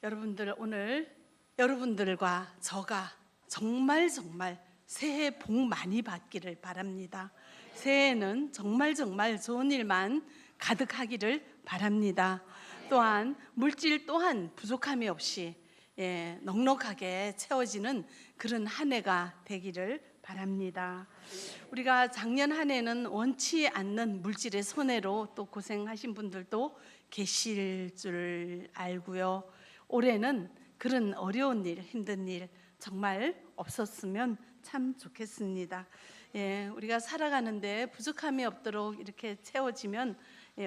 여러분들, 오늘 여러분들과 저가 정말 새해 복 많이 받기를 바랍니다. 새해는 정말 좋은 일만 가득하기를 바랍니다. 또한 물질 또한 부족함이 없이 넉넉하게 채워지는 그런 한 해가 되기를 바랍니다. 우리가 작년 한 해는 원치 않는 물질의 손해로 또 고생하신 분들도 계실 줄 알고요. 올해는 그런 어려운 일, 힘든 일 정말 없었으면 참 좋겠습니다. 우리가 살아가는데 부족함이 없도록 이렇게 채워지면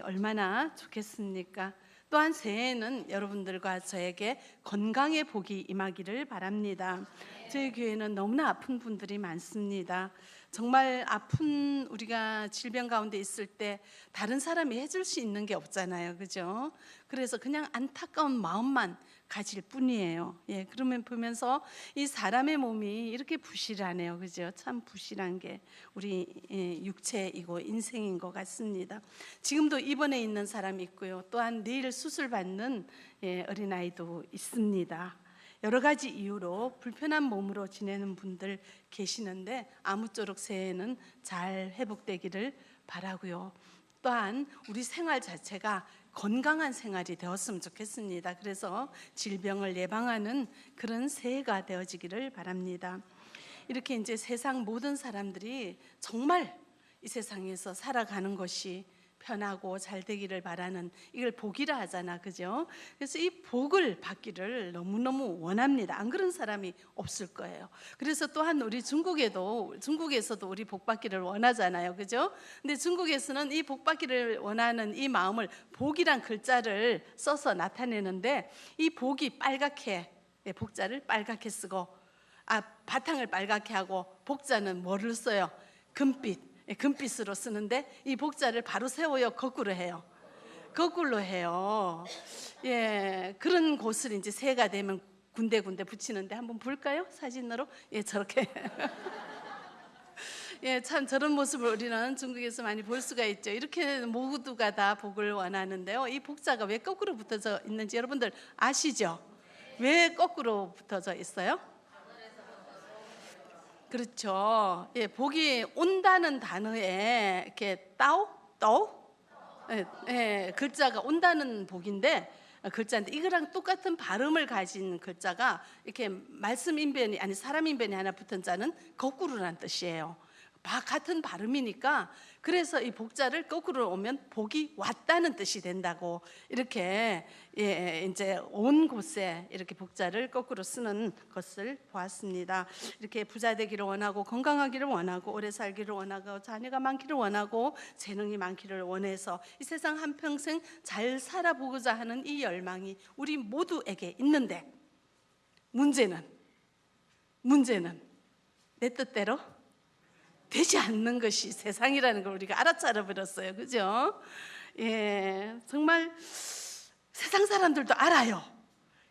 얼마나 좋겠습니까? 또한 새해에는 여러분들과 저에게 건강의 복이 임하기를 바랍니다. 저희 교회는 너무나 아픈 분들이 많습니다. 정말 아픈 우리가 질병 가운데 있을 때 다른 사람이 해줄 수 있는 게 없잖아요, 그죠? 그래서 그냥 안타까운 마음만 가질 뿐이에요. 그러면 보면서 이 사람의 몸이 이렇게 부실하네요, 그죠? 참 부실한 게 우리 육체이고 인생인 것 같습니다. 지금도 입원해 있는 사람이 있고요. 또한 내일 수술 받는 어린아이도 있습니다. 여러 가지 이유로 불편한 몸으로 지내는 분들 계시는데 아무쪼록 새해에는 잘 회복되기를 바라고요. 또한 우리 생활 자체가 건강한 생활이 되었으면 좋겠습니다. 그래서 질병을 예방하는 그런 새해가 되어지기를 바랍니다. 이렇게 이제 세상 모든 사람들이 정말 이 세상에서 살아가는 것이 편하고 잘 되기를 바라는, 이걸 복이라 하잖아, 그죠? 그래서 이 복을 받기를 너무너무 원합니다. 안 그런 사람이 없을 거예요. 그래서 또한 우리 중국에서도 우리 복 받기를 원하잖아요, 그죠? 근데 중국에서는 이 복 받기를 원하는 이 마음을 복이란 글자를 써서 나타내는데, 이 복이 빨갛게, 복자를 빨갛게 쓰고 바탕을 빨갛게 하고 복자는 뭐를 써요? 금빛. 금빛으로 쓰는데 이 복자를 바로 세워요, 거꾸로 해요? 거꾸로 해요. 그런 곳을 이제 새해가 되면 군데군데 붙이는데 한번 볼까요? 사진으로. 저렇게. 참 저런 모습을 우리는 중국에서 많이 볼 수가 있죠. 이렇게 모두가 다 복을 원하는데요. 이 복자가 왜 거꾸로 붙어져 있는지 여러분들 아시죠? 왜 거꾸로 붙어져 있어요? 그렇죠. 복이 온다는 단어에 이렇게 따오 글자가 온다는 복인데 글자인데, 이거랑 똑같은 발음을 가진 글자가 이렇게 말씀 인변이 아니 사람 인변이 하나 붙은 자는 거꾸로란 뜻이에요. 같은 발음이니까, 그래서 이 복자를 거꾸로 오면 복이 왔다는 뜻이 된다고, 이렇게 이제 온 곳에 이렇게 복자를 거꾸로 쓰는 것을 보았습니다. 이렇게 부자 되기를 원하고, 건강하기를 원하고, 오래 살기를 원하고, 자녀가 많기를 원하고, 재능이 많기를 원해서 이 세상 한평생 잘 살아보고자 하는 이 열망이 우리 모두에게 있는데, 문제는 내 뜻대로 되지 않는 것이 세상이라는 걸 우리가 알아차려 버렸어요, 그죠? 정말 세상 사람들도 알아요.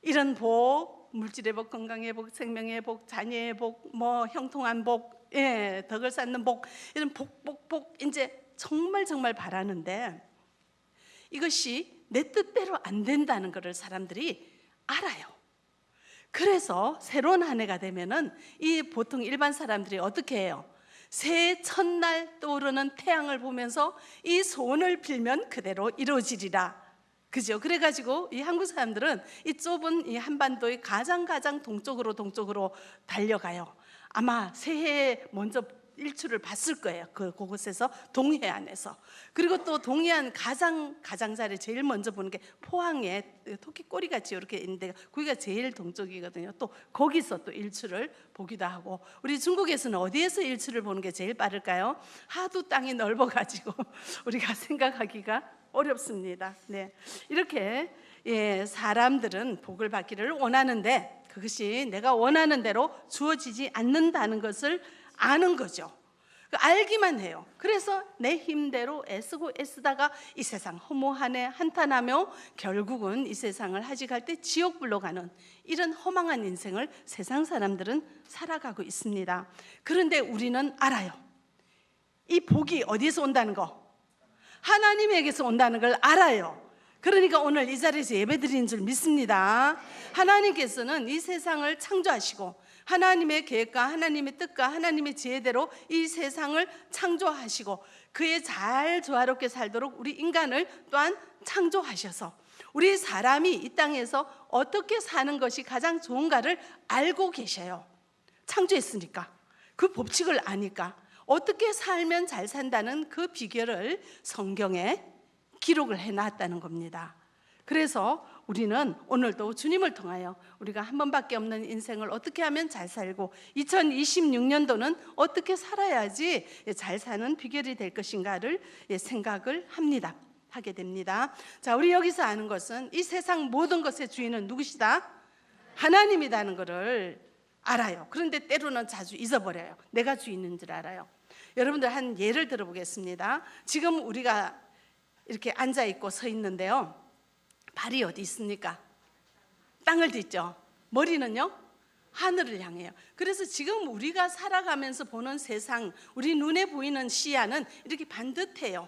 이런 복, 물질의 복, 건강의 복, 생명의 복, 자녀의 복, 뭐 형통한 복, 덕을 쌓는 복, 이런 복 이제 정말 바라는데 이것이 내 뜻대로 안 된다는 것을 사람들이 알아요. 그래서 새로운 한 해가 되면은 이 보통 일반 사람들이 어떻게 해요? 새해 첫날 떠오르는 태양을 보면서 이 소원을 빌면 그대로 이루어지리라, 그죠? 그래가지고 이 한국 사람들은 이 좁은 이 한반도의 가장 동쪽으로 달려가요. 아마 새해에 먼저 일출을 봤을 거예요, 그곳에서, 동해안에서. 그리고 또 동해안 가장자리 제일 먼저 보는 게 포항에 토끼 꼬리같이 이렇게 있는데 거기가 제일 동쪽이거든요. 또 거기서 또 일출을 보기도 하고, 우리 중국에서는 어디에서 일출을 보는 게 제일 빠를까요? 하도 땅이 넓어가지고 우리가 생각하기가 어렵습니다. 이렇게 사람들은 복을 받기를 원하는데 그것이 내가 원하는 대로 주어지지 않는다는 것을 아는 거죠. 알기만 해요. 그래서 내 힘대로 애쓰다가 이 세상 허무하네 한탄하며 결국은 이 세상을 하직할 때 지옥불로 가는 이런 허망한 인생을 세상 사람들은 살아가고 있습니다. 그런데 우리는 알아요. 이 복이 어디에서 온다는 거? 하나님에게서 온다는 걸 알아요. 그러니까 오늘 이 자리에서 예배드리는 줄 믿습니다. 하나님께서는 이 세상을 창조하시고 하나님의 계획과 하나님의 뜻과 하나님의 지혜대로 이 세상을 창조하시고 그에 잘 조화롭게 살도록 우리 인간을 또한 창조하셔서 우리 사람이 이 땅에서 어떻게 사는 것이 가장 좋은가를 알고 계셔요. 창조했으니까, 그 법칙을 아니까 어떻게 살면 잘 산다는 그 비결을 성경에 기록을 해놨다는 겁니다. 그래서 우리는 오늘도 주님을 통하여 우리가 한 번밖에 없는 인생을 어떻게 하면 잘 살고 2026년도는 어떻게 살아야지 잘 사는 비결이 될 것인가를 생각을 하게 됩니다. 자, 우리 여기서 아는 것은 이 세상 모든 것의 주인은 누구시다? 하나님이라는 것을 알아요. 그런데 때로는 자주 잊어버려요. 내가 주인인 줄 알아요. 여러분들 한 예를 들어보겠습니다. 지금 우리가 이렇게 앉아 있고 서 있는데요, 발이 어디 있습니까? 땅을 딛죠. 머리는요? 하늘을 향해요. 그래서 지금 우리가 살아가면서 보는 세상, 우리 눈에 보이는 시야는 이렇게 반듯해요.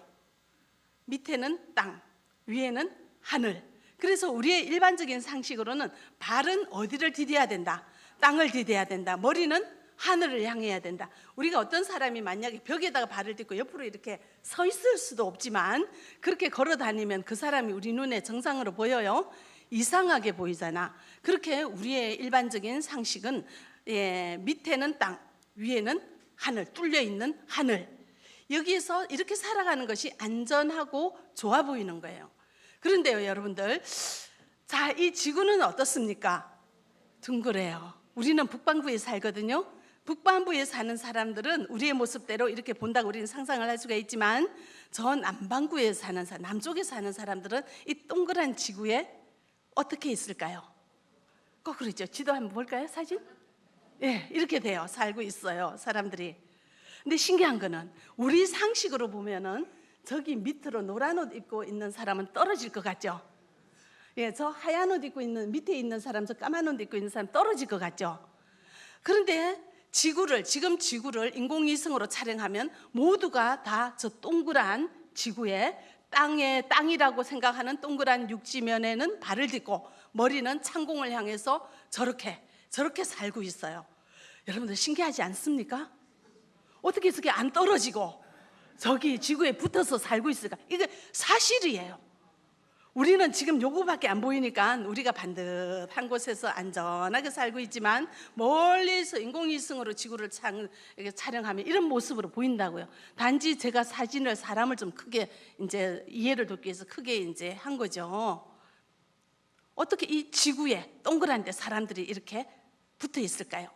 밑에는 땅, 위에는 하늘. 그래서 우리의 일반적인 상식으로는 발은 어디를 디뎌야 된다? 땅을 디뎌야 된다. 머리는 하늘을 향해야 된다. 우리가 어떤 사람이 만약에 벽에다가 발을 딛고 옆으로 이렇게 서 있을 수도 없지만 그렇게 걸어 다니면 그 사람이 우리 눈에 정상으로 보여요? 이상하게 보이잖아. 그렇게 우리의 일반적인 상식은 밑에는 땅, 위에는 하늘, 뚫려 있는 하늘. 여기에서 이렇게 살아가는 것이 안전하고 좋아 보이는 거예요. 그런데요, 여러분들, 자, 이 지구는 어떻습니까? 둥그래요. 우리는 북반구에 살거든요. 북반부에 사는 사람들은 우리의 모습대로 이렇게 본다고 우리는 상상을 할 수가 있지만 저 남반구에 사는 사람, 남쪽에 사는 사람들은 이 동그란 지구에 어떻게 있을까요? 거꾸로 있죠. 지도 한번 볼까요? 사진? 예, 이렇게 돼요. 살고 있어요, 사람들이. 근데 신기한 거는 우리 상식으로 보면은 저기 밑으로 노란 옷 입고 있는 사람은 떨어질 것 같죠? 예, 저 하얀 옷 입고 있는 밑에 있는 사람, 저 까만 옷 입고 있는 사람 떨어질 것 같죠? 그런데 지금 지구를 인공위성으로 촬영하면 모두가 다 저 동그란 지구에 땅이라고 생각하는 동그란 육지면에는 발을 딛고 머리는 창공을 향해서 저렇게 살고 있어요. 여러분들 신기하지 않습니까? 어떻게 저게 안 떨어지고 저기 지구에 붙어서 살고 있을까? 이게 사실이에요. 우리는 지금 요거밖에 안 보이니까 우리가 반듯한 곳에서 안전하게 살고 있지만 멀리서 인공위성으로 지구를 촬영하면 이런 모습으로 보인다고요. 단지 제가 사람을 좀 크게 이제 이해를 돕기 위해서 크게 이제 한 거죠. 어떻게 이 지구에 동그란 데 사람들이 이렇게 붙어 있을까요?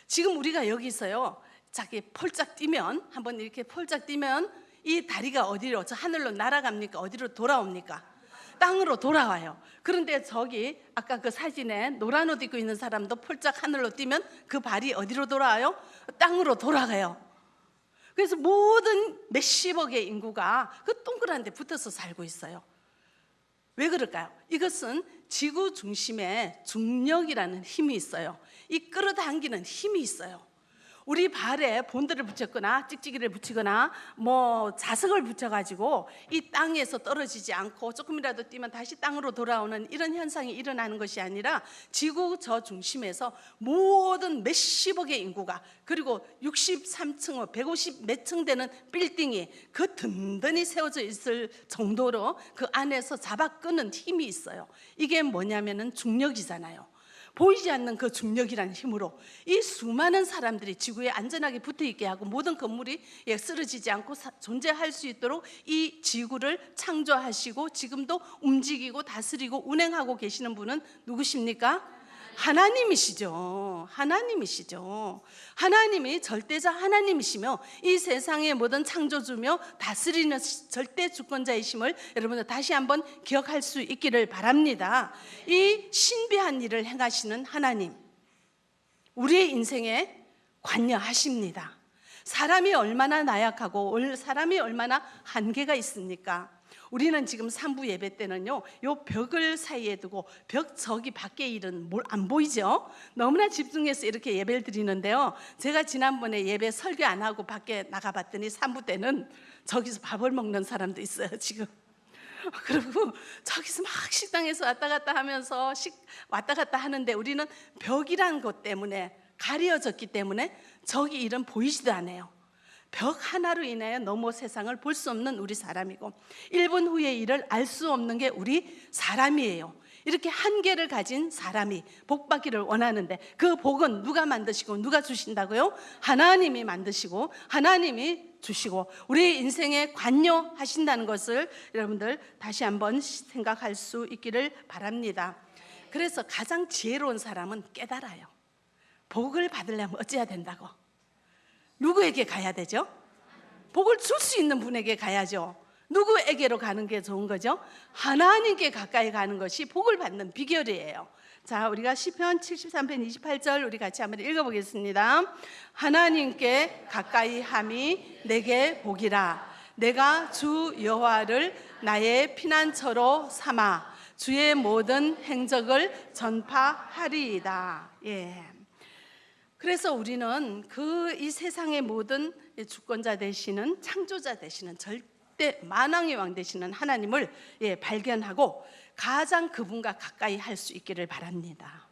지금 우리가 여기서요, 자기 폴짝 뛰면, 한번 이렇게 폴짝 뛰면 이 다리가 어디로, 저 하늘로 날아갑니까? 어디로 돌아옵니까? 땅으로 돌아와요. 그런데 저기 아까 그 사진에 노란 옷 입고 있는 사람도 폴짝 하늘로 뛰면 그 발이 어디로 돌아와요? 땅으로 돌아가요. 그래서 모든 몇십억의 인구가 그 동그란 데 붙어서 살고 있어요. 왜 그럴까요? 이것은 지구 중심에 중력이라는 힘이 있어요. 이 끌어당기는 힘이 있어요. 우리 발에 본드를 붙였거나 찍찍이를 붙이거나 뭐 자석을 붙여가지고 이 땅에서 떨어지지 않고 조금이라도 뛰면 다시 땅으로 돌아오는 이런 현상이 일어나는 것이 아니라 지구 저 중심에서 모든 몇십억의 인구가, 그리고 63층, 150 몇 층 되는 빌딩이 그 든든히 세워져 있을 정도로 그 안에서 잡아 끄는 힘이 있어요. 이게 뭐냐면은 중력이잖아요. 보이지 않는 그 중력이라는 힘으로 이 수많은 사람들이 지구에 안전하게 붙어있게 하고 모든 건물이 쓰러지지 않고 존재할 수 있도록 이 지구를 창조하시고 지금도 움직이고 다스리고 운행하고 계시는 분은 누구십니까? 하나님이시죠. 하나님이 절대자 하나님이시며 이 세상의 모든 창조주며 다스리는 절대 주권자이심을 여러분들 다시 한번 기억할 수 있기를 바랍니다. 이 신비한 일을 행하시는 하나님, 우리의 인생에 관여하십니다. 사람이 얼마나 나약하고 사람이 얼마나 한계가 있습니까? 우리는 지금 3부 예배 때는요, 요 벽을 사이에 두고 벽 저기 밖에 일은 안 보이죠? 너무나 집중해서 이렇게 예배를 드리는데요, 제가 지난번에 예배 설교 안 하고 밖에 나가봤더니 3부 때는 저기서 밥을 먹는 사람도 있어요. 지금 그리고 저기서 막 식당에서 왔다 갔다 하면서 왔다 갔다 하는데 우리는 벽이란 것 때문에 가려졌기 때문에 저기 일은 보이지도 않아요. 벽 하나로 인하여 너무 세상을 볼 수 없는 우리 사람이고 1분 후의 일을 알 수 없는 게 우리 사람이에요. 이렇게 한계를 가진 사람이 복 받기를 원하는데 그 복은 누가 만드시고 누가 주신다고요? 하나님이 만드시고 하나님이 주시고 우리 인생에 관여하신다는 것을 여러분들 다시 한번 생각할 수 있기를 바랍니다. 그래서 가장 지혜로운 사람은 깨달아요. 복을 받으려면 어찌해야 된다고? 누구에게 가야 되죠? 복을 줄 수 있는 분에게 가야죠. 누구에게로 가는 게 좋은 거죠? 하나님께 가까이 가는 것이 복을 받는 비결이에요. 자, 우리가 시편 73편 28절 우리 같이 한번 읽어보겠습니다. 하나님께 가까이 함이 내게 복이라. 내가 주 여호와를 나의 피난처로 삼아 주의 모든 행적을 전파하리이다. 예. 그래서 우리는 이 세상의 모든 주권자 되시는 창조자 되시는 절대 만왕의 왕 되시는 하나님을 발견하고 가장 그분과 가까이 할 수 있기를 바랍니다.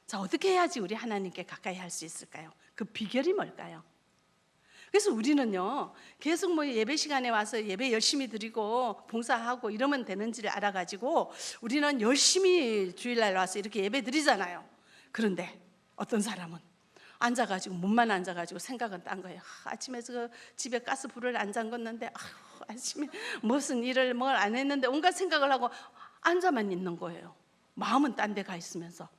자, 어떻게 해야지 우리 하나님께 가까이 할 수 있을까요? 그 비결이 뭘까요? 그래서 우리는요 계속 뭐 예배 시간에 와서 예배 열심히 드리고 봉사하고 이러면 되는지를 알아가지고 우리는 열심히 주일날 와서 이렇게 예배 드리잖아요. 그런데 어떤 사람은 앉아가지고 몸만 앉아가지고 생각은 딴 거예요. 아침에 집에 가스불을 안 잠궜는데 아침에 무슨 일을 뭘 안 했는데 온갖 생각을 하고 앉아만 있는 거예요. 마음은 딴 데 가 있으면서.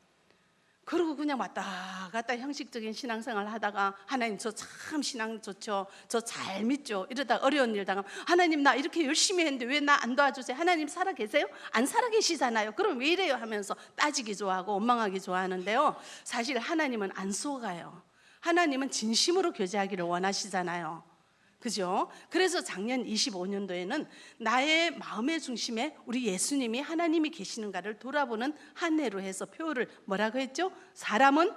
그러고 그냥 왔다 갔다 형식적인 신앙생활 하다가 하나님 저 참 신앙 좋죠, 저 잘 믿죠, 이러다 어려운 일 당하면 하나님 나 이렇게 열심히 했는데 왜 나 안 도와주세요? 하나님 살아 계세요? 안 살아 계시잖아요. 그럼 왜 이래요? 하면서 따지기 좋아하고 원망하기 좋아하는데요, 사실 하나님은 안 속아요. 하나님은 진심으로 교제하기를 원하시잖아요. 그죠? 그래서 작년 25년도에는 나의 마음의 중심에 우리 예수님이 하나님이 계시는가를 돌아보는 한 해로 해서 표를 뭐라고 했죠? 사람은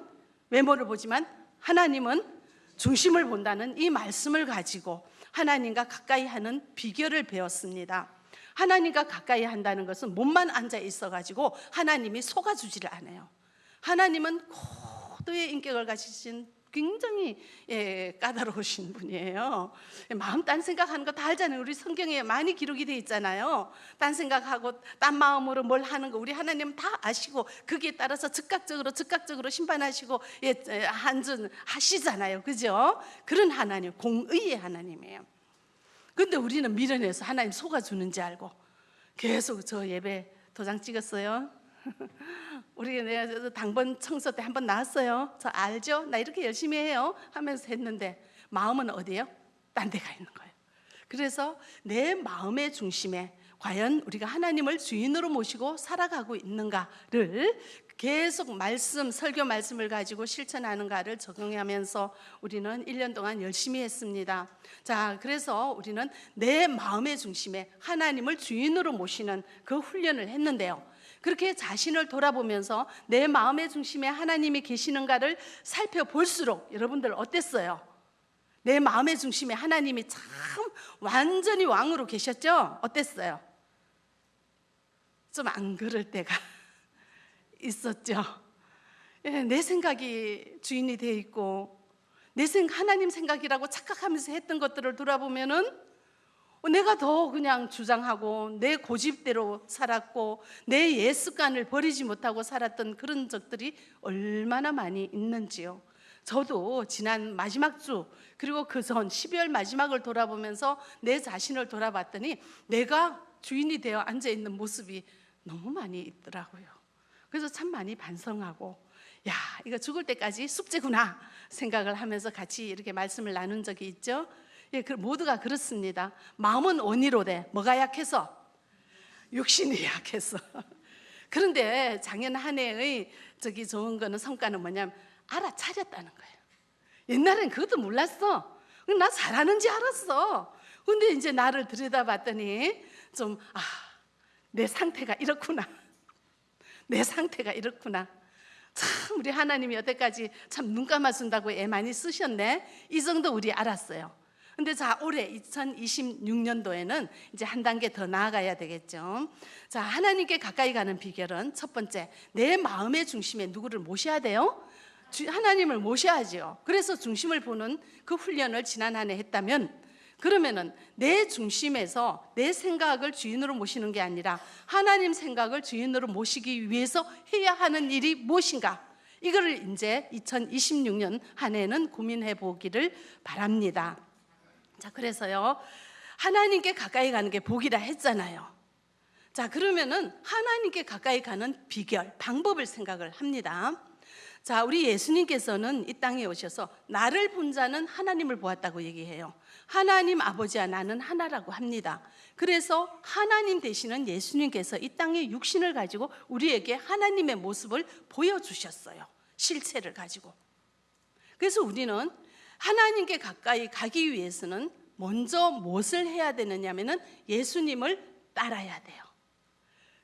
외모를 보지만 하나님은 중심을 본다는 이 말씀을 가지고 하나님과 가까이 하는 비결을 배웠습니다. 하나님과 가까이 한다는 것은 몸만 앉아 있어가지고 하나님이 속아주지를 않아요. 하나님은 고도의 인격을 가지신 굉장히 까다로우신 분이에요. 마음 딴 생각하는 거 다 알잖아요. 우리 성경에 많이 기록이 돼 있잖아요. 딴 생각하고 딴 마음으로 뭘 하는 거 우리 하나님은 다 아시고 거기에 따라서 즉각적으로 심판하시고 한준하시잖아요. 그죠? 그런 하나님, 공의의 하나님이에요. 근데 우리는 미련해서 하나님 속아주는지 알고 계속 저 예배 도장 찍었어요. 우리 내가 당번 청소 때 한번 나왔어요. 저 알죠? 나 이렇게 열심히 해요 하면서 했는데 마음은 어디예요? 딴 데 가 있는 거예요. 그래서 내 마음의 중심에 과연 우리가 하나님을 주인으로 모시고 살아가고 있는가를 계속 설교 말씀을 가지고 실천하는가를 적용하면서 우리는 1년 동안 열심히 했습니다. 자, 그래서 우리는 내 마음의 중심에 하나님을 주인으로 모시는 그 훈련을 했는데요, 그렇게 자신을 돌아보면서 내 마음의 중심에 하나님이 계시는가를 살펴볼수록 여러분들 어땠어요? 내 마음의 중심에 하나님이 참 완전히 왕으로 계셨죠? 어땠어요? 좀 안 그럴 때가 있었죠. 내 생각이 주인이 돼 있고 하나님 생각이라고 착각하면서 했던 것들을 돌아보면은 내가 더 그냥 주장하고 내 고집대로 살았고 내 옛 습관을 버리지 못하고 살았던 그런 적들이 얼마나 많이 있는지요. 저도 지난 마지막 주 그리고 그 전 12월 마지막을 돌아보면서 내 자신을 돌아봤더니 내가 주인이 되어 앉아있는 모습이 너무 많이 있더라고요. 그래서 참 많이 반성하고 야, 이거 죽을 때까지 숙제구나 생각을 하면서 같이 이렇게 말씀을 나눈 적이 있죠. 모두가 그렇습니다. 마음은 원이로되 뭐가 약해서? 육신이 약해서. 그런데 작년 한 해의 좋은 거는 성과는 뭐냐면 알아차렸다는 거예요. 옛날엔 그것도 몰랐어. 나 잘하는지 알았어. 근데 이제 나를 들여다봤더니 내 상태가 이렇구나. 내 상태가 이렇구나. 참 우리 하나님이 여태까지 참 눈 감아준다고 애 많이 쓰셨네. 이 정도 우리 알았어요. 근데 자, 올해 2026년도에는 이제 한 단계 더 나아가야 되겠죠. 자, 하나님께 가까이 가는 비결은 첫 번째, 내 마음의 중심에 누구를 모셔야 돼요? 하나님을 모셔야죠. 그래서 중심을 보는 그 훈련을 지난 한 해 했다면, 그러면은 내 중심에서 내 생각을 주인으로 모시는 게 아니라 하나님 생각을 주인으로 모시기 위해서 해야 하는 일이 무엇인가? 이거를 이제 2026년 한 해는 고민해 보기를 바랍니다. 자, 그래서요, 하나님께 가까이 가는 게 복이라 했잖아요. 자, 그러면은 하나님께 가까이 가는 비결, 방법을 생각을 합니다. 자, 우리 예수님께서는 이 땅에 오셔서 나를 본 자는 하나님을 보았다고 얘기해요. 하나님 아버지와 나는 하나라고 합니다. 그래서 하나님 되시는 예수님께서 이 땅에 육신을 가지고 우리에게 하나님의 모습을 보여주셨어요. 실체를 가지고. 그래서 우리는 하나님께 가까이 가기 위해서는 먼저 무엇을 해야 되느냐면은 예수님을 따라야 돼요.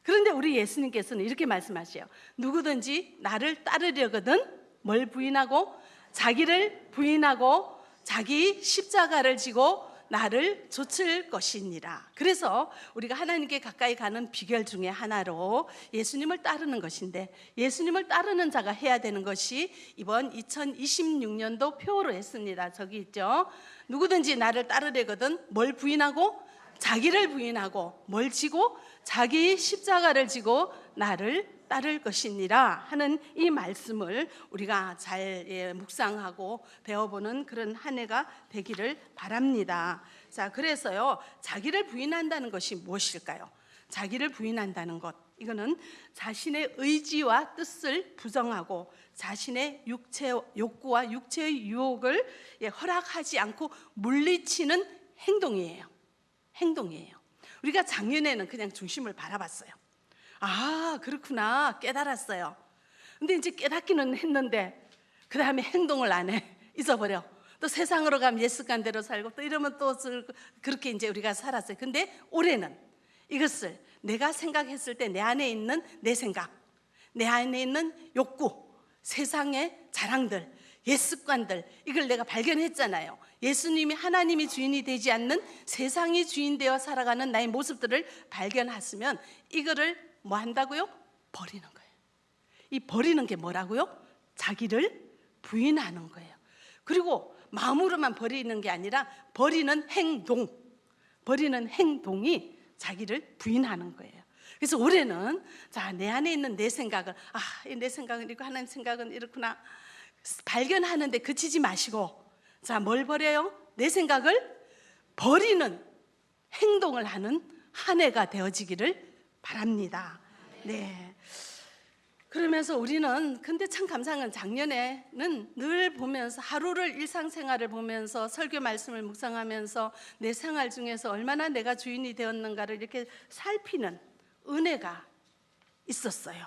그런데 우리 예수님께서는 이렇게 말씀하세요. 누구든지 나를 따르려거든 뭘 부인하고 자기를 부인하고 자기 십자가를 지고 나를 좇을 것이니라. 그래서 우리가 하나님께 가까이 가는 비결 중에 하나로 예수님을 따르는 것인데, 예수님을 따르는 자가 해야 되는 것이 이번 2026년도 표로 했습니다. 저기 있죠. 누구든지 나를 따르려거든 뭘 부인하고 자기를 부인하고 뭘 지고 자기 십자가를 지고 나를 따를 것이니라 하는 이 말씀을 우리가 잘 묵상하고 배워보는 그런 한 해가 되기를 바랍니다. 자, 그래서요, 자기를 부인한다는 것이 무엇일까요? 자기를 부인한다는 것, 이거는 자신의 의지와 뜻을 부정하고 자신의 육체 욕구와 육체의 유혹을 허락하지 않고 물리치는 행동이에요. 우리가 작년에는 그냥 중심을 바라봤어요. 아, 그렇구나, 깨달았어요. 근데 이제 깨닫기는 했는데 그 다음에 행동을 안 해. 잊어버려. 또 세상으로 가면 옛 습관대로 살고 또 이러면 또 그렇게 이제 우리가 살았어요. 근데 올해는 이것을 내가 생각했을 때 내 안에 있는 내 생각, 내 안에 있는 욕구, 세상의 자랑들, 옛 습관들, 이걸 내가 발견했잖아요. 예수님이 하나님이 주인이 되지 않는 세상이 주인 되어 살아가는 나의 모습들을 발견했으면 이거를 뭐 한다고요? 버리는 거예요. 이 버리는 게 뭐라고요? 자기를 부인하는 거예요. 그리고 마음으로만 버리는 게 아니라 버리는 행동이 자기를 부인하는 거예요. 그래서 올해는 자, 내 안에 있는 내 생각을, 내 생각은 이렇고 하나님 생각은 이렇구나 발견하는데 그치지 마시고, 자, 뭘 버려요? 내 생각을 버리는 행동을 하는 한 해가 되어지기를 바랍니다. 네. 그러면서 우리는 근데 참 감사한 건 작년에는 늘 보면서 하루를 일상생활을 보면서 설교 말씀을 묵상하면서 내 생활 중에서 얼마나 내가 주인이 되었는가를 이렇게 살피는 은혜가 있었어요.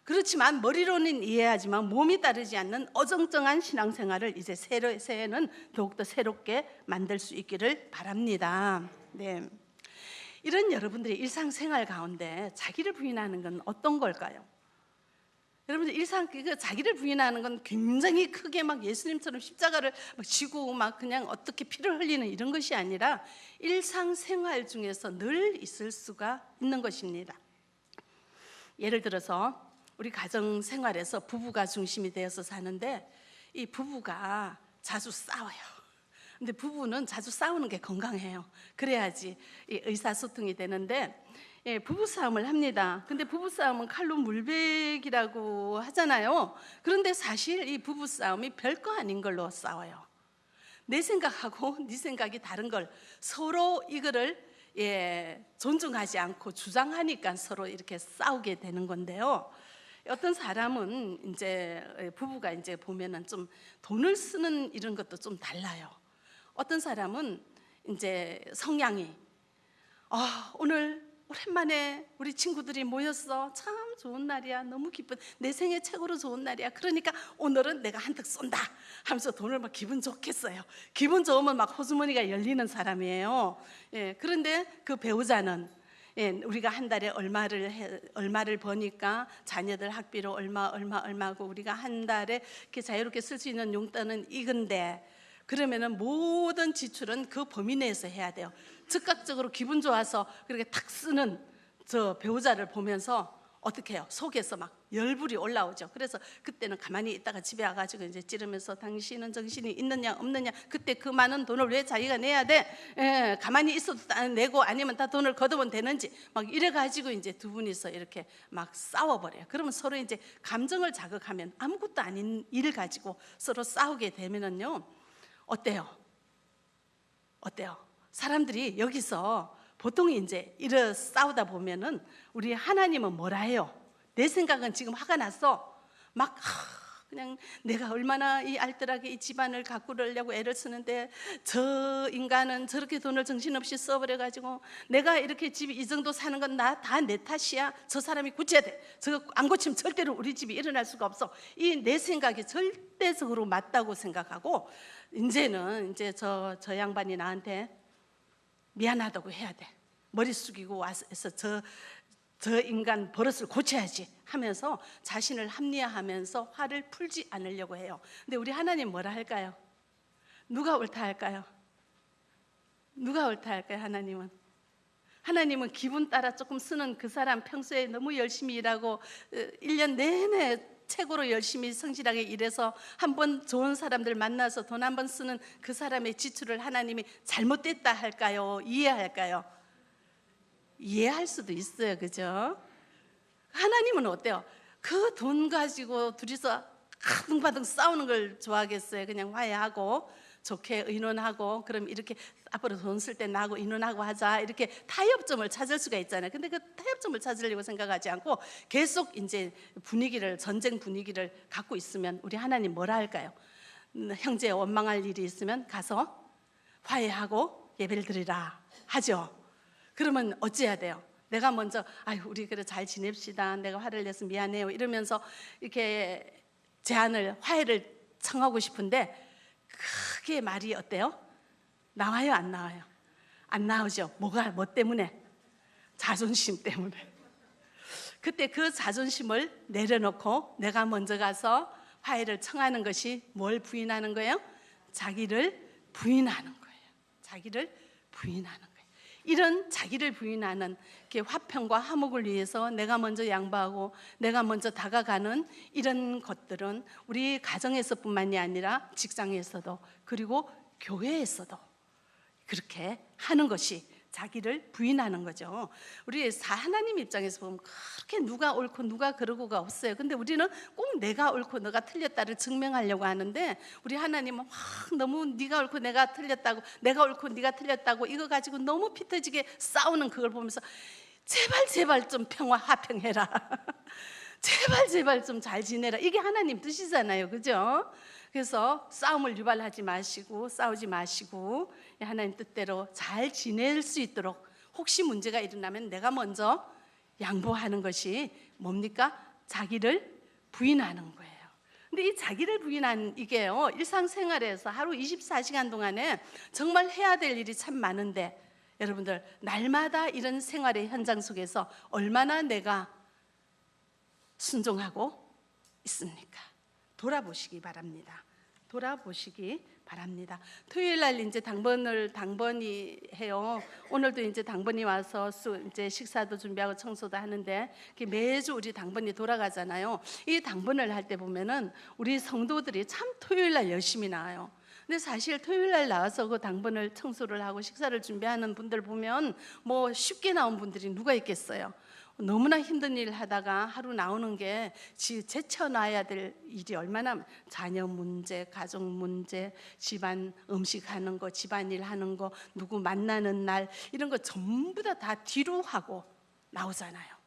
그렇지만 머리로는 이해하지만 몸이 따르지 않는 어정쩡한 신앙생활을 이제 새해는 더욱더 새롭게 만들 수 있기를 바랍니다. 네. 이런 여러분들의 일상생활 가운데 자기를 부인하는 건 어떤 걸까요? 여러분들 자기를 부인하는 건 굉장히 크게 막 예수님처럼 십자가를 막 지고 막 그냥 어떻게 피를 흘리는 이런 것이 아니라 일상생활 중에서 늘 있을 수가 있는 것입니다. 예를 들어서 우리 가정생활에서 부부가 중심이 되어서 사는데 이 부부가 자주 싸워요. 근데 부부는 자주 싸우는 게 건강해요. 그래야지 의사소통이 되는데 부부싸움을 합니다. 근데 부부싸움은 칼로 물베기라고 하잖아요. 그런데 사실 이 부부싸움이 별거 아닌 걸로 싸워요. 내 생각하고 네 생각이 다른 걸 서로 이거를 존중하지 않고 주장하니까 서로 이렇게 싸우게 되는 건데요. 어떤 사람은 이제 부부가 이제 보면은 좀 돈을 쓰는 이런 것도 좀 달라요. 어떤 사람은 이제 성향이 오늘 오랜만에 우리 친구들이 모였어. 참 좋은 날이야. 너무 기쁜 내 생애 최고로 좋은 날이야. 그러니까 오늘은 내가 한턱 쏜다 하면서 돈을 막 기분 좋게 써요. 기분 좋으면 막 호주머니가 열리는 사람이에요. 그런데 그 배우자는 우리가 한 달에 얼마를 버니까 자녀들 학비로 얼마고 우리가 한 달에 이렇게 자유롭게 쓸 수 있는 용돈은 이건데 그러면은 모든 지출은 그 범위 내에서 해야 돼요. 즉각적으로 기분 좋아서 그렇게 탁 쓰는 저 배우자를 보면서 어떻게 해요? 속에서 막 열불이 올라오죠. 그래서 그때는 가만히 있다가 집에 와가지고 이제 찌르면서 당신은 정신이 있느냐 없느냐, 그때 그 많은 돈을 왜 자기가 내야 돼? 가만히 있어도 내고 아니면 다 돈을 걷으면 되는지 막 이래가지고 이제 두 분이서 이렇게 막 싸워버려요. 그러면 서로 이제 감정을 자극하면 아무것도 아닌 일 가지고 서로 싸우게 되면은요, 어때요? 어때요? 사람들이 여기서 보통 이제 이래 싸우다 보면은 우리 하나님은 뭐라 해요? 내 생각은 지금 화가 났어. 막 그냥 내가 얼마나 이 알뜰하게 이 집안을 가꾸려고 애를 쓰는데 저 인간은 저렇게 돈을 정신없이 써버려가지고 내가 이렇게 집 이 정도 사는 건 다 내 탓이야. 저 사람이 고쳐야 돼. 저거 안 고치면 절대로 우리 집이 일어날 수가 없어. 이 내 생각이 절대적으로 맞다고 생각하고 이제는 이제 저 양반이 나한테 미안하다고 해야 돼. 머리 숙이고 와서 저 인간 버릇을 고쳐야지 하면서 자신을 합리화하면서 화를 풀지 않으려고 해요. 근데 우리 하나님 뭐라 할까요? 누가 옳다 할까요? 누가 옳다 할까요? 하나님은 기분 따라 조금 쓰는 그 사람, 평소에 너무 열심히 일하고 1년 내내 최고로 열심히 성실하게 일해서 한번 좋은 사람들 만나서 돈 한 번 쓰는 그 사람의 지출을 하나님이 잘못됐다 할까요? 이해할까요? 이해할 수도 있어요. 그죠? 하나님은 어때요? 그 돈 가지고 둘이서 아등바등 싸우는 걸 좋아하겠어요? 그냥 화해하고 좋게 의논하고 그럼 이렇게 앞으로 돈 쓸 때 나하고 의논하고 하자, 이렇게 타협점을 찾을 수가 있잖아요. 근데 그 타협점을 찾으려고 생각하지 않고 계속 이제 전쟁 분위기를 갖고 있으면 우리 하나님 뭐라 할까요? 형제 원망할 일이 있으면 가서 화해하고 예배를 드리라 하죠. 그러면 어찌해야 돼요? 내가 먼저 아유 우리 그래 잘 지냅시다, 내가 화를 내서 미안해요 이러면서 이렇게 화해를 청하고 싶은데 크게 말이 어때요? 나와요 안 나와요? 안 나오죠. 뭐 때문에? 자존심 때문에. 그때 그 자존심을 내려놓고 내가 먼저 가서 화해를 청하는 것이 뭘 부인하는 거예요? 자기를 부인하는 거예요. 자기를 부인하는 거예요. 이런 자기를 부인하는 화평과 화목을 위해서 내가 먼저 양보하고 내가 먼저 다가가는 이런 것들은 우리 가정에서뿐만이 아니라 직장에서도 그리고 교회에서도 그렇게 하는 것이 자기를 부인하는 거죠. 우리 하나님 입장에서 보면 그렇게 누가 옳고 누가 그러고가 없어요. 근데 우리는 꼭 내가 옳고 너가 틀렸다를 증명하려고 하는데 우리 하나님은 너무 네가 옳고 내가 틀렸다고, 내가 옳고 네가 틀렸다고 이거 가지고 너무 피 터지게 싸우는 그걸 보면서 제발 좀 화평해라. 제발 좀 잘 지내라. 이게 하나님 뜻이잖아요. 그죠? 그래서 싸움을 유발하지 마시고 싸우지 마시고 하나님 뜻대로 잘 지낼 수 있도록, 혹시 문제가 일어나면 내가 먼저 양보하는 것이 뭡니까? 자기를 부인하는 거예요. 근데 이 자기를 부인한 이게요, 일상생활에서 하루 24시간 동안에 정말 해야 될 일이 참 많은데 여러분들 날마다 이런 생활의 현장 속에서 얼마나 내가 순종하고 있습니까? 돌아보시기 바랍니다. 토요일 날 이제 당번이 해요. 오늘도 이제 당번이 와서 이제 식사도 준비하고 청소도 하는데 매주 우리 당번이 돌아가잖아요. 이 당번을 할 때 보면은 우리 성도들이 참 토요일 날 열심히 나와요. 근데 사실 토요일 날 나와서 그 당번을 청소를 하고 식사를 준비하는 분들 보면 뭐 쉽게 나온 분들이 누가 있겠어요? 너무나 힘든 일 하다가 하루 나오는 게 제쳐놔야 될 일이 얼마나, 자녀 문제, 가족 문제, 집안 음식하는 거, 집안일 하는 거, 누구 만나는 날 이런 거 전부 다 뒤로 하고 나오잖아요.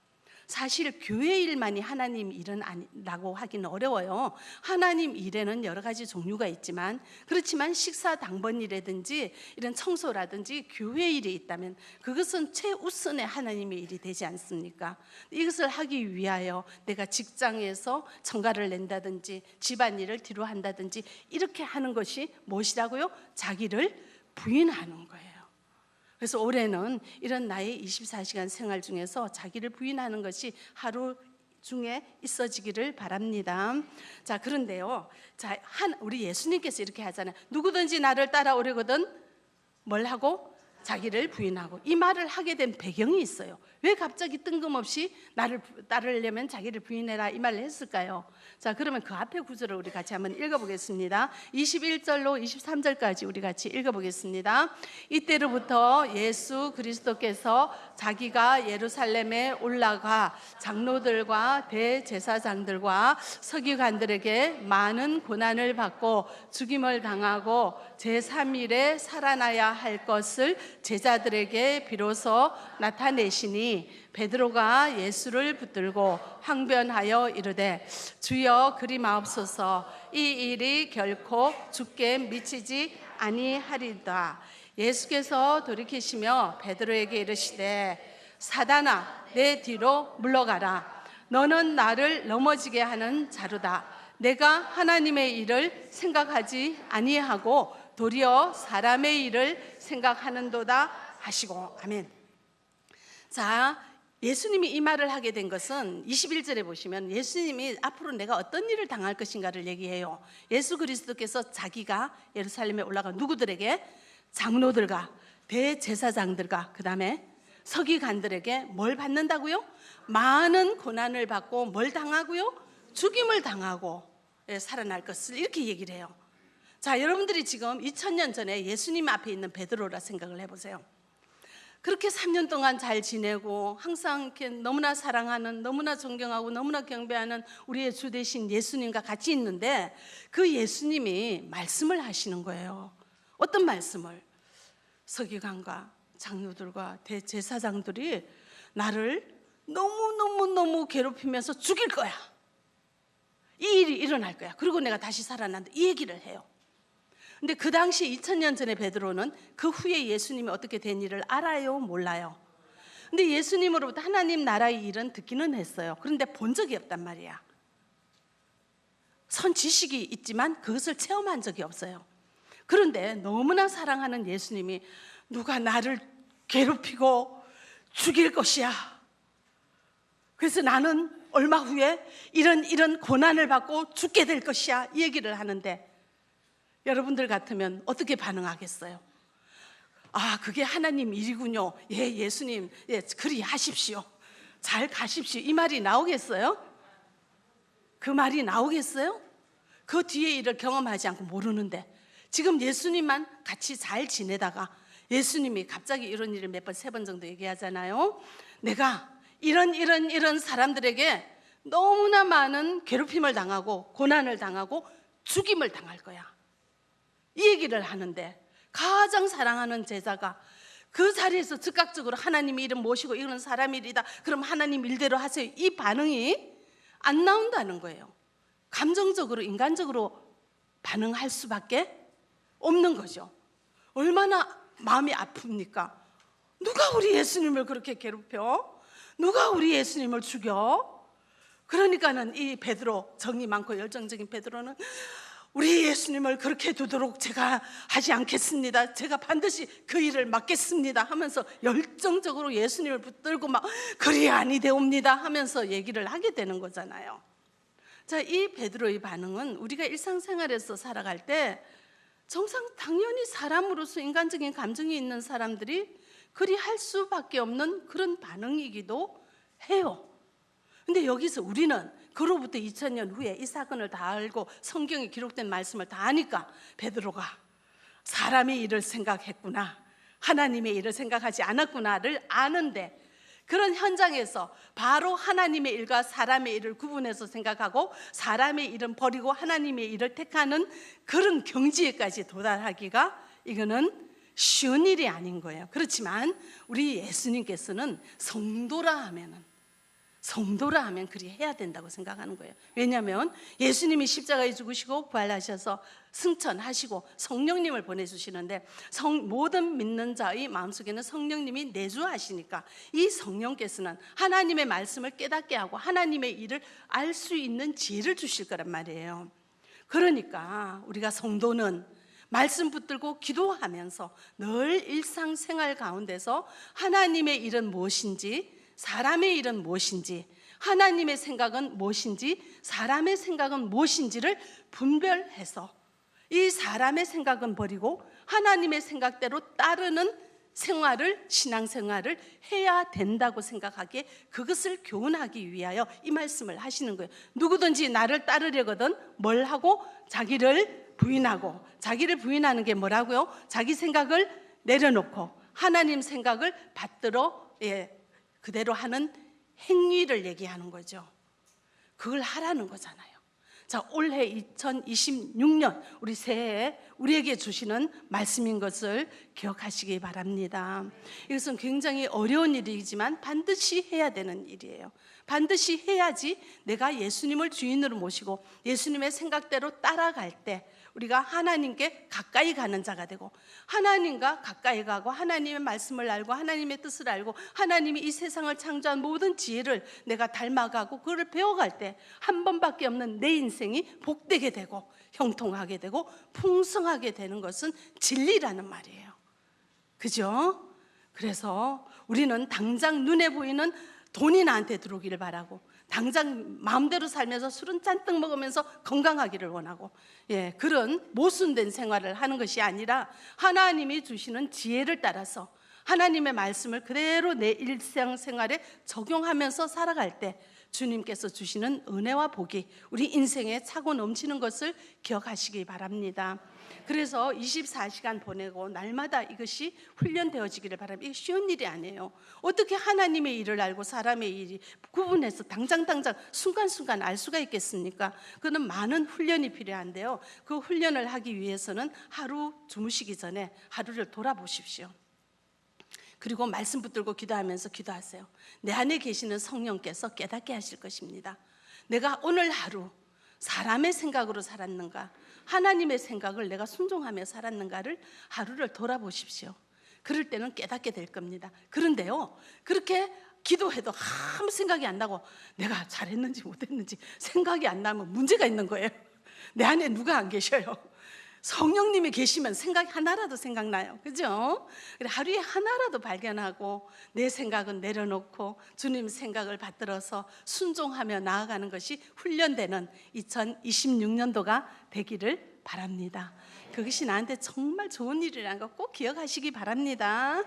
사실 교회 일만이 하나님 일은 아니라고 하기는 어려워요. 하나님 일에는 여러 가지 종류가 있지만, 그렇지만 식사 당번이라든지 이런 청소라든지 교회 일이 있다면 그것은 최우선의 하나님의 일이 되지 않습니까? 이것을 하기 위하여 내가 직장에서 성과를 낸다든지 집안일을 뒤로 한다든지 이렇게 하는 것이 무엇이라고요? 자기를 부인하는 거예요. 그래서 올해는 이런 나의 24시간 생활 중에서 자기를 부인하는 것이 하루 중에 있어지기를 바랍니다. 자, 그런데요. 자, 우리 예수님께서 이렇게 하잖아요. 누구든지 나를 따라오려거든 뭘 하고? 자기를 부인하고. 이 말을 하게 된 배경이 있어요. 왜 갑자기 뜬금없이 나를 따르려면 자기를 부인해라 이 말을 했을까요? 자, 그러면 그 앞에 구절을 우리 같이 한번 읽어보겠습니다. 21절로 23절까지 우리 같이 읽어보겠습니다. 이때로부터 예수 그리스도께서 자기가 예루살렘에 올라가 장로들과 대제사장들과 서기관들에게 많은 고난을 받고 죽임을 당하고 제3일에 살아나야 할 것을 제자들에게 비로소 나타내시니 베드로가 예수를 붙들고 항변하여 이르되 주여 그리 마옵소서 이 일이 결코 주께 미치지 아니하리다. 예수께서 돌이키시며 베드로에게 이르시되 사단아 내 뒤로 물러가라. 너는 나를 넘어지게 하는 자루다. 내가 하나님의 일을 생각하지 아니하고 도리어 사람의 일을 생각하는도다 하시고. 아멘. 자, 예수님이 이 말을 하게 된 것은 21절에 보시면 예수님이 앞으로 내가 어떤 일을 당할 것인가를 얘기해요. 예수 그리스도께서 자기가 예루살렘에 올라가 누구들에게? 장로들과 대제사장들과 그 다음에 서기관들에게 뭘 받는다고요? 많은 고난을 받고 뭘 당하고요? 죽임을 당하고 살아날 것을 이렇게 얘기를 해요. 자, 여러분들이 지금 2000년 전에 예수님 앞에 있는 베드로라 생각을 해보세요. 그렇게 3년 동안 잘 지내고 항상 이렇게 너무나 사랑하는, 너무나 존경하고 너무나 경배하는 우리의 주 되신 예수님과 같이 있는데 그 예수님이 말씀을 하시는 거예요. 어떤 말씀을? 서기관과 장로들과 대제사장들이 나를 너무 괴롭히면서 죽일 거야. 이 일이 일어날 거야. 그리고 내가 다시 살아난다. 이 얘기를 해요. 근데 그 당시 2000년 전에 베드로는 그 후에 예수님이 어떻게 된 일을 알아요? 몰라요? 근데 예수님으로부터 하나님 나라의 일은 듣기는 했어요. 그런데 본 적이 없단 말이야. 선 지식이 있지만 그것을 체험한 적이 없어요. 그런데 너무나 사랑하는 예수님이 누가 나를 괴롭히고 죽일 것이야. 그래서 나는 얼마 후에 이런 고난을 받고 죽게 될 것이야. 이 얘기를 하는데 여러분들 같으면 어떻게 반응하겠어요? 아, 그게 하나님 일이군요. 예, 예수님, 예, 그리 하십시오. 잘 가십시오. 이 말이 나오겠어요? 그 말이 나오겠어요? 그 뒤에 일을 경험하지 않고 모르는데 지금 예수님만 같이 잘 지내다가 예수님이 갑자기 이런 일을 몇 번, 3번 정도 얘기하잖아요. 내가 이런 사람들에게 너무나 많은 괴롭힘을 당하고 고난을 당하고 죽임을 당할 거야. 이 얘기를 하는데 가장 사랑하는 제자가 그 자리에서 즉각적으로 하나님 이름 모시고 이건 사람 일이다. 그럼 하나님 일대로 하세요. 이 반응이 안 나온다는 거예요. 감정적으로 인간적으로 반응할 수밖에 없는 거죠. 얼마나 마음이 아픕니까? 누가 우리 예수님을 그렇게 괴롭혀? 누가 우리 예수님을 죽여? 그러니까는 이 베드로, 정이 많고 열정적인 베드로는 우리 예수님을 그렇게 두도록 제가 하지 않겠습니다. 제가 반드시 그 일을 맡겠습니다 하면서 열정적으로 예수님을 붙들고 막 그리 아니되옵니다 하면서 얘기를 하게 되는 거잖아요. 자, 이 베드로의 반응은 우리가 일상생활에서 살아갈 때 정상 당연히 사람으로서 인간적인 감정이 있는 사람들이 그리 할 수밖에 없는 그런 반응이기도 해요. 근데 여기서 우리는 그로부터 2000년 후에 이 사건을 다 알고 성경에 기록된 말씀을 다 아니까 베드로가 사람의 일을 생각했구나, 하나님의 일을 생각하지 않았구나를 아는데 그런 현장에서 바로 하나님의 일과 사람의 일을 구분해서 생각하고 사람의 일은 버리고 하나님의 일을 택하는 그런 경지에까지 도달하기가 이거는 쉬운 일이 아닌 거예요. 그렇지만 우리 예수님께서는 성도라 하면 그리 해야 된다고 생각하는 거예요. 왜냐하면 예수님이 십자가에 죽으시고 부활하셔서 승천하시고 성령님을 보내주시는데 모든 믿는 자의 마음속에는 성령님이 내주하시니까 이 성령께서는 하나님의 말씀을 깨닫게 하고 하나님의 일을 알 수 있는 지혜를 주실 거란 말이에요. 그러니까 우리가 성도는 말씀 붙들고 기도하면서 늘 일상생활 가운데서 하나님의 일은 무엇인지, 사람의 일은 무엇인지, 하나님의 생각은 무엇인지, 사람의 생각은 무엇인지를 분별해서 이 사람의 생각은 버리고 하나님의 생각대로 따르는 생활을, 신앙생활을 해야 된다고 생각하기에 그것을 교훈하기 위하여 이 말씀을 하시는 거예요. 누구든지 나를 따르려거든 뭘 하고? 자기를 부인하고. 자기를 부인하는 게 뭐라고요? 자기 생각을 내려놓고 하나님 생각을 받들어 그대로 하는 행위를 얘기하는 거죠. 그걸 하라는 거잖아요. 자, 올해 2026년 우리 새해에 우리에게 주시는 말씀인 것을 기억하시기 바랍니다. 이것은 굉장히 어려운 일이지만 반드시 해야 되는 일이에요. 반드시 해야지 내가 예수님을 주인으로 모시고 예수님의 생각대로 따라갈 때 우리가 하나님께 가까이 가는 자가 되고, 하나님과 가까이 가고 하나님의 말씀을 알고 하나님의 뜻을 알고 하나님이 이 세상을 창조한 모든 지혜를 내가 닮아가고 그걸 배워갈 때 한 번밖에 없는 내 인생이 복되게 되고 형통하게 되고 풍성하게 되는 것은 진리라는 말이에요. 그죠? 그래서 우리는 당장 눈에 보이는 돈이 나한테 들어오기를 바라고, 당장 마음대로 살면서 술은 잔뜩 먹으면서 건강하기를 원하고, 그런 모순된 생활을 하는 것이 아니라 하나님이 주시는 지혜를 따라서 하나님의 말씀을 그대로 내 일상생활에 적용하면서 살아갈 때 주님께서 주시는 은혜와 복이 우리 인생에 차고 넘치는 것을 기억하시기 바랍니다. 그래서 24시간 보내고 날마다 이것이 훈련되어지기를 바랍니다. 이게 쉬운 일이 아니에요. 어떻게 하나님의 일을 알고 사람의 일이 구분해서 당장 순간순간 알 수가 있겠습니까? 그는 많은 훈련이 필요한데요, 그 훈련을 하기 위해서는 하루 주무시기 전에 하루를 돌아보십시오. 그리고 말씀 붙들고 기도하면서 기도하세요. 내 안에 계시는 성령께서 깨닫게 하실 것입니다. 내가 오늘 하루 사람의 생각으로 살았는가, 하나님의 생각을 내가 순종하며 살았는가를 하루를 돌아보십시오. 그럴 때는 깨닫게 될 겁니다. 그런데요, 그렇게 기도해도 아무 생각이 안 나고 내가 잘했는지 못했는지 생각이 안 나면 문제가 있는 거예요. 내 안에 누가 안 계셔요. 성령님이 계시면 생각이 하나라도 생각나요. 그죠? 하루에 하나라도 발견하고 내 생각은 내려놓고 주님 생각을 받들어서 순종하며 나아가는 것이 훈련되는 2026년도가 되기를 바랍니다. 그것이 나한테 정말 좋은 일이라는 거 꼭 기억하시기 바랍니다.